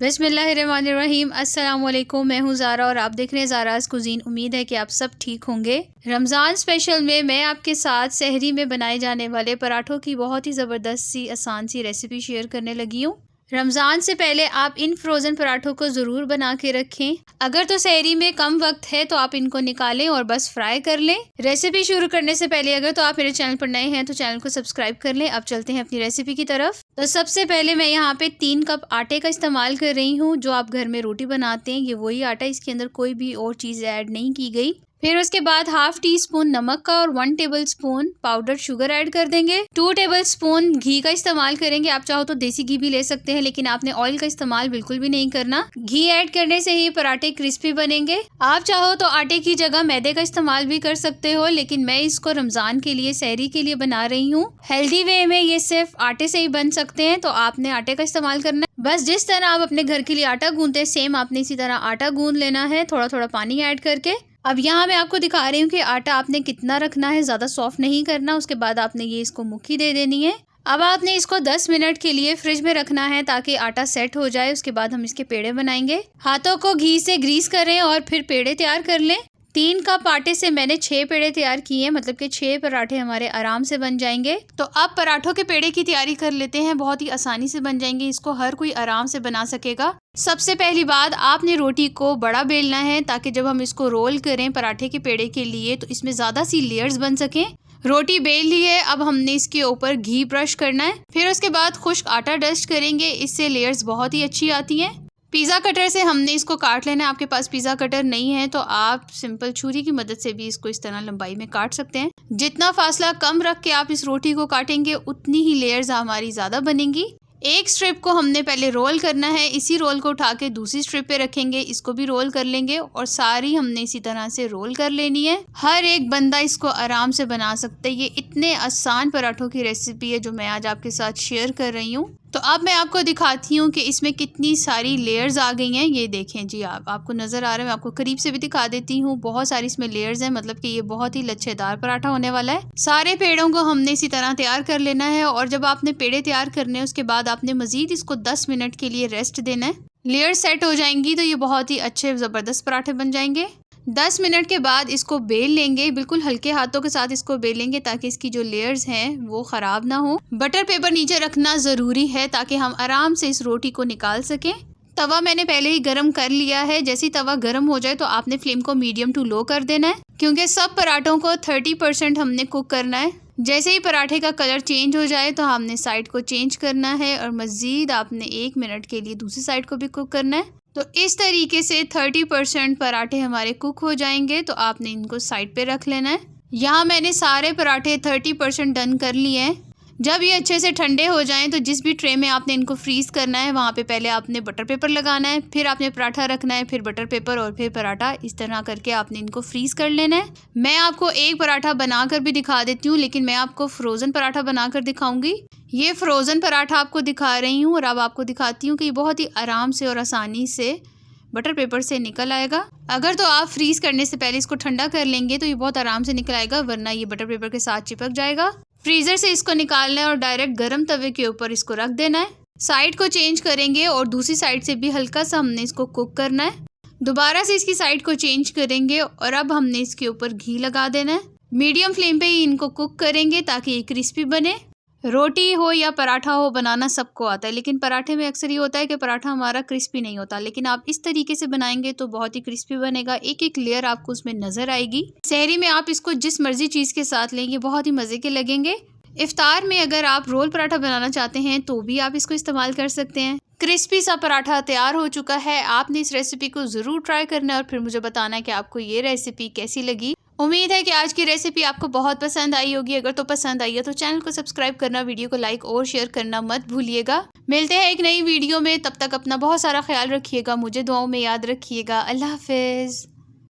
बिस्मिल्लाहिर्रहमानिर्रहीम। अस्सलाम वालेकुम। मैं हूँ ज़ारा और आप देख रहे हैं ज़ाराज़ कुज़ीन। उम्मीद है कि आप सब ठीक होंगे। रमज़ान स्पेशल में मैं आपके साथ सहरी में बनाए जाने वाले पराठों की बहुत ही ज़बरदस्त सी आसान सी रेसिपी शेयर करने लगी हूँ। रमज़ान से पहले आप इन फ्रोज़न पराठों को ज़रूर बना के रखें। अगर तो सहरी में कम वक्त है तो आप इनको निकालें और बस फ्राई कर लें। रेसिपी शुरू करने से पहले अगर तो आप मेरे चैनल पर नए हैं तो चैनल को सब्सक्राइब कर लें। अब चलते हैं अपनी रेसिपी की तरफ। तो सबसे पहले मैं यहाँ पे 3 कप आटे का इस्तेमाल कर रही हूँ। जो आप घर में रोटी बनाते हैं ये वही आटा, इसके अंदर कोई भी और चीज़ ऐड नहीं की गई। फिर उसके बाद हाफ टी स्पून नमक का और 1 table spoon powder sugar add कर देंगे। 2 टेबल स्पून घी का इस्तेमाल करेंगे। आप चाहो तो देसी घी भी ले सकते हैं, लेकिन आपने ऑयल का इस्तेमाल बिल्कुल भी नहीं करना। घी ऐड करने से ही पराठे क्रिस्पी बनेंगे। आप चाहो तो आटे की जगह मैदे का इस्तेमाल भी कर सकते हो, लेकिन मैं इसको रमजान के लिए, सहरी के लिए बना रही हूँ। हेल्दी वे में ये सिर्फ आटे से ही बन सकते हैं, तो आपने आटे का इस्तेमाल करना है। बस जिस तरह आप अपने घर के लिए आटा गूंदते हैं सेम आपने इसी तरह आटा गूंद लेना है, थोड़ा थोड़ा पानी ऐड करके। अब यहाँ मैं आपको दिखा रही हूँ कि आटा आपने कितना रखना है, ज़्यादा सॉफ्ट नहीं करना। उसके बाद आपने ये इसको मुट्ठी दे देनी है। अब आपने इसको 10 मिनट के लिए फ्रिज में रखना है ताकि आटा सेट हो जाए। उसके बाद हम इसके पेड़े बनाएंगे। हाथों को घी से ग्रीस करें और फिर पेड़े तैयार कर लें। 3 कप आटे से मैंने 6 पेड़े तैयार किए हैं, मतलब कि 6 पराठे हमारे आराम से बन जाएंगे। तो अब पराठों के पेड़े की तैयारी कर लेते हैं। बहुत ही आसानी से बन जाएंगे, इसको हर कोई आराम से बना सकेगा। सबसे पहली बात, आपने रोटी को बड़ा बेलना है ताकि जब हम इसको रोल करें पराठे के पेड़े के लिए तो इसमें ज़्यादा सी लेयर्स बन सकें। रोटी बेल ली है, अब हमने इसके ऊपर घी ब्रश करना है। फिर उसके बाद खुश्क आटा डस्ट करेंगे, इससे लेयर्स बहुत ही अच्छी आती हैं। पिज़्ज़ा कटर से हमने इसको काट लेना है। आपके पास पिज़्ज़ा कटर नहीं है तो आप सिंपल छुरी की मदद से भी इसको इस तरह लंबाई में काट सकते हैं। जितना फासला कम रख के आप इस रोटी को काटेंगे उतनी ही लेयर्स हमारी ज़्यादा बनेंगी। एक स्ट्रिप को हमने पहले रोल करना है, इसी रोल को उठा के दूसरी स्ट्रिप पे रखेंगे, इसको भी रोल कर लेंगे और सारी हमने इसी तरह से रोल कर लेनी है। हर एक बंदा इसको आराम से बना सकता है। ये इतने आसान पराठों की रेसिपी है जो मैं आज आपके साथ शेयर कर रही हूँ। तो अब मैं आपको दिखाती हूँ कि इसमें कितनी सारी लेयर्स आ गई हैं। ये देखें जी, आपको नज़र आ रहा है। मैं आपको करीब से भी दिखा देती हूँ। बहुत सारी इसमें लेयर्स हैं, मतलब कि ये बहुत ही लच्छेदार पराठा होने वाला है। सारे पेड़ों को हमने इसी तरह तैयार कर लेना है और जब आपने पेड़े तैयार करने हैं उसके बाद आपने मजीद इसको 10 मिनट के लिए रेस्ट देना है। लेयर सेट हो जाएंगी तो ये बहुत ही अच्छे ज़बरदस्त पराठे बन जाएंगे। 10 मिनट के बाद इसको बेल लेंगे, बिल्कुल हल्के हाथों के साथ इसको बेलेंगे ताकि इसकी जो लेयर्स हैं वो ख़राब ना हो। बटर पेपर नीचे रखना ज़रूरी है ताकि हम आराम से इस रोटी को निकाल सकें। तवा मैंने पहले ही गरम कर लिया है। जैसे ही तवा गरम हो जाए तो आपने फ्लेम को मीडियम टू लो कर देना है, क्योंकि सब पराठों को 30% हमने कुक करना है। जैसे ही पराठे का कलर चेंज हो जाए तो हमने साइड को चेंज करना है और मज़ीद आपने 1 मिनट के लिए दूसरी साइड को भी कुक करना है। तो इस तरीके से 30% पराठे हमारे कुक हो जाएंगे तो आपने इनको साइड पे रख लेना है। यहाँ मैंने सारे पराठे 30% डन कर लिए हैं। जब ये अच्छे से ठंडे हो जाएं तो जिस भी ट्रे में आपने इनको फ्रीज़ करना है वहाँ पे पहले आपने बटर पेपर लगाना है, फिर आपने पराठा रखना है, फिर बटर पेपर और फिर पराठा। इस तरह करके आपने इनको फ्रीज़ कर लेना है। मैं आपको एक पराठा बनाकर भी दिखा देती हूँ, लेकिन मैं आपको फ्रोज़न पराठा बनाकर दिखाऊंगी। ये फ्रोज़न पराठा आपको दिखा रही हूँ और अब आपको दिखाती हूँ कि ये बहुत ही आराम से और आसानी से बटर पेपर से निकल आएगा। अगर तो आप फ्रीज़ करने से पहले इसको ठंडा कर लेंगे तो ये बहुत आराम से निकल आएगा, वरना ये बटर पेपर के साथ चिपक जाएगा। फ्रीज़र से इसको निकालना है और डायरेक्ट गर्म तवे के ऊपर इसको रख देना है। साइड को चेंज करेंगे और दूसरी साइड से भी हल्का सा हमने इसको कुक करना है। दोबारा से इसकी साइड को चेंज करेंगे और अब हमने इसके ऊपर घी लगा देना है। मीडियम फ्लेम पे ही इनको कुक करेंगे ताकि ये क्रिस्पी बने। रोटी हो या पराठा हो, बनाना सबको आता है, लेकिन पराठे में अक्सर ये होता है कि पराठा हमारा क्रिस्पी नहीं होता। लेकिन आप इस तरीके से बनाएंगे तो बहुत ही क्रिस्पी बनेगा। एक एक लेयर आपको उसमें नज़र आएगी। सहरी में आप इसको जिस मर्जी चीज़ के साथ लेंगे बहुत ही मज़े के लगेंगे। इफ्तार में अगर आप रोल पराठा बनाना चाहते हैं तो भी आप इसको इस्तेमाल कर सकते हैं। क्रिस्पी सा पराठा तैयार हो चुका है। आपने इस रेसिपी को ज़रूर ट्राई करना है और फिर मुझे बताना है कि आपको ये रेसिपी कैसी लगी। उम्मीद है कि आज की रेसिपी आपको बहुत पसंद आई होगी। अगर तो पसंद आई है तो चैनल को सब्सक्राइब करना, वीडियो को लाइक और शेयर करना मत भूलिएगा। मिलते हैं एक नई वीडियो में, तब तक अपना बहुत सारा ख्याल रखिएगा, मुझे दुआओं में याद रखिएगा। अल्लाह हाफिज़।